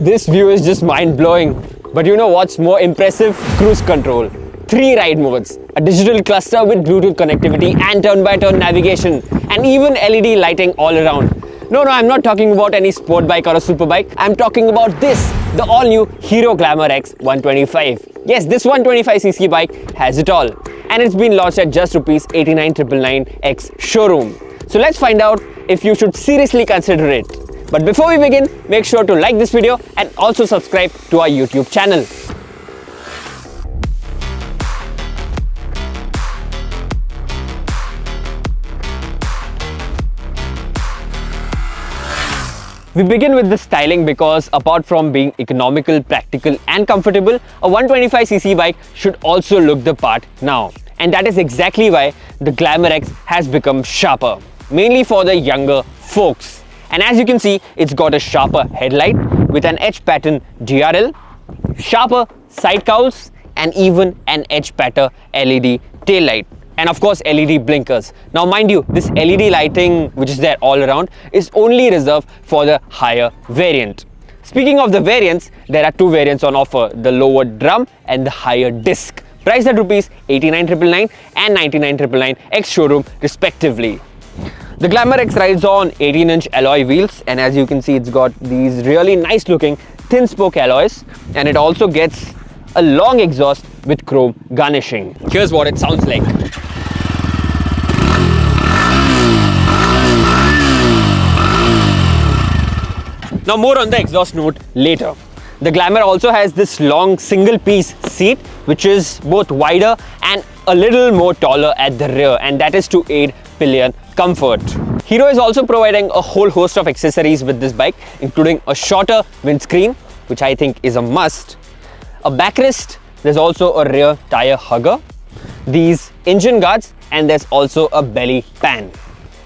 This view is just mind-blowing. But you know what's more impressive? Cruise control. 3 ride modes, a digital cluster with Bluetooth connectivity and turn-by-turn navigation, and even LED lighting all around. No, I'm not talking about any sport bike or a super bike. I'm talking about this, the all-new Hero Glamour X125. Yes, this 125cc bike has it all. And it's been launched at just Rs 89,999 ex showroom. So let's find out if you should seriously consider it. But before we begin, make sure to like this video and also subscribe to our YouTube channel. We begin with the styling because apart from being economical, practical and comfortable, a 125cc bike should also look the part now. And that is exactly why the Glamour X has become sharper, mainly for the younger folks. And as you can see, it's got a sharper headlight with an edge pattern DRL, sharper side cowls and even an edge pattern LED tail light. And of course LED blinkers. Now mind you, this LED lighting which is there all around is only reserved for the higher variant. Speaking of the variants, there are 2 variants on offer, the lower drum and the higher disc, priced at Rs 89,999 and 99,999 ex showroom respectively. The Glamour X rides on 18-inch alloy wheels, and as you can see, it's got these really nice looking thin spoke alloys, and it also gets a long exhaust with chrome garnishing. Here's what it sounds like. Now more on the exhaust note later. The Glamour also has this long single piece seat which is both wider and a little more taller at the rear, and that is to aid pillion comfort. Hero is also providing a whole host of accessories with this bike, including a shorter windscreen, which I think is a must, a backrest, there's also a rear tire hugger, these engine guards, and there's also a belly pan.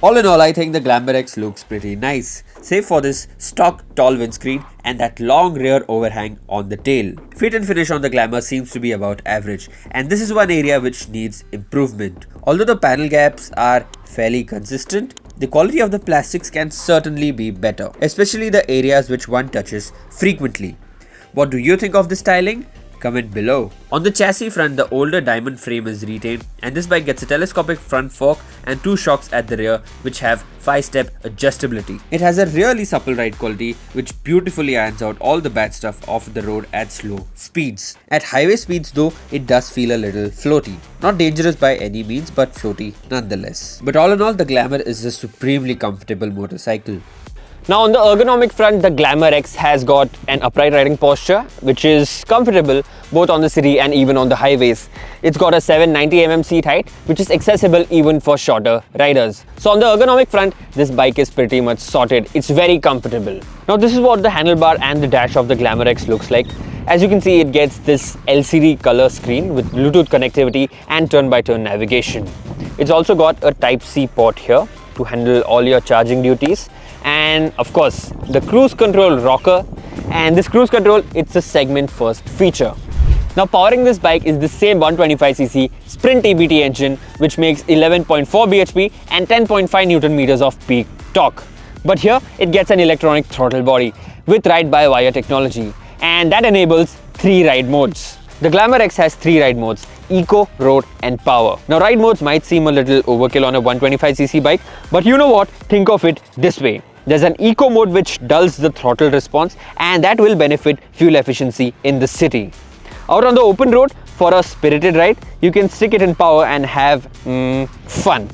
All in all, I think the Glamour X looks pretty nice, save for this stock tall windscreen and that long rear overhang on the tail. Fit and finish on the Glamour seems to be about average, and this is one area which needs improvement. Although the panel gaps are fairly consistent, the quality of the plastics can certainly be better, especially the areas which one touches frequently. What do you think of the styling? Comment below. On the chassis front, the older diamond frame is retained, and this bike gets a telescopic front fork and 2 shocks at the rear which have 5-step adjustability. It has a really supple ride quality which beautifully irons out all the bad stuff off the road at slow speeds. At highway speeds though, it does feel a little floaty. Not dangerous by any means, but floaty nonetheless. But all in all, the Glamour is a supremely comfortable motorcycle. Now on the ergonomic front, the Glamour X has got an upright riding posture which is comfortable both on the city and even on the highways. It's got a 790mm seat height which is accessible even for shorter riders. So on the ergonomic front, this bike is pretty much sorted. It's very comfortable. Now this is what the handlebar and the dash of the Glamour X looks like. As you can see, it gets this LCD color screen with Bluetooth connectivity and turn-by-turn navigation. It's also got a Type-C port here to handle all your charging duties. And of course the cruise control rocker, and this cruise control, it's a segment first feature. Now powering this bike is the same 125cc Sprint TBT engine which makes 11.4 bhp and 10.5 Newton meters of peak torque. But here it gets an electronic throttle body with ride-by-wire technology, and that enables 3 ride modes. The Glamour X has 3 ride modes: Eco, Road and Power. Now ride modes might seem a little overkill on a 125cc bike, but you know what? Think of it this way. There's an Eco mode which dulls the throttle response, and that will benefit fuel efficiency in the city. Out on the open road, for a spirited ride, you can stick it in power and have fun.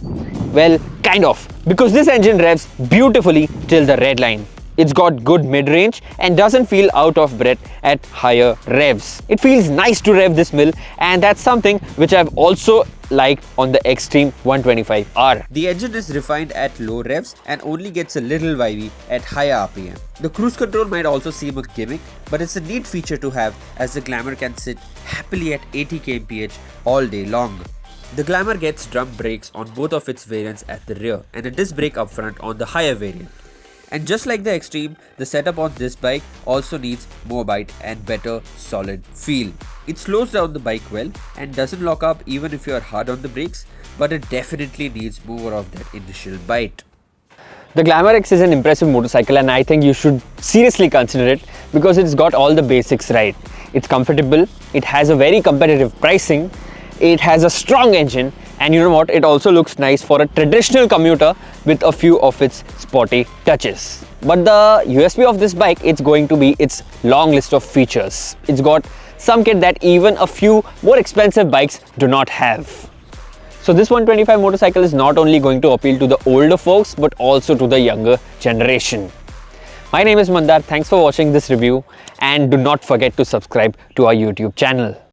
Well, kind of, because this engine revs beautifully till the red line. It's got good mid-range and doesn't feel out of breath at higher revs. It feels nice to rev this mill, and that's something which I've also liked on the Extreme 125R. The engine is refined at low revs and only gets a little vibey at higher RPM. The cruise control might also seem a gimmick, but it's a neat feature to have, as the Glamour can sit happily at 80 kmph all day long. The Glamour gets drum brakes on both of its variants at the rear and a disc brake up front on the higher variant. And just like the Extreme, the setup on this bike also needs more bite and better solid feel. It slows down the bike well and doesn't lock up even if you are hard on the brakes, but it definitely needs more of that initial bite. The Glamour X is an impressive motorcycle and I think you should seriously consider it because it's got all the basics right. It's comfortable, it has a very competitive pricing, it has a strong engine, and you know what, it also looks nice for a traditional commuter with a few of its sporty touches. But the USP of this bike, it's going to be its long list of features. It's got some kit that even a few more expensive bikes do not have. So this 125 motorcycle is not only going to appeal to the older folks but also to the younger generation. My name is Mandar, thanks for watching this review and do not forget to subscribe to our YouTube channel.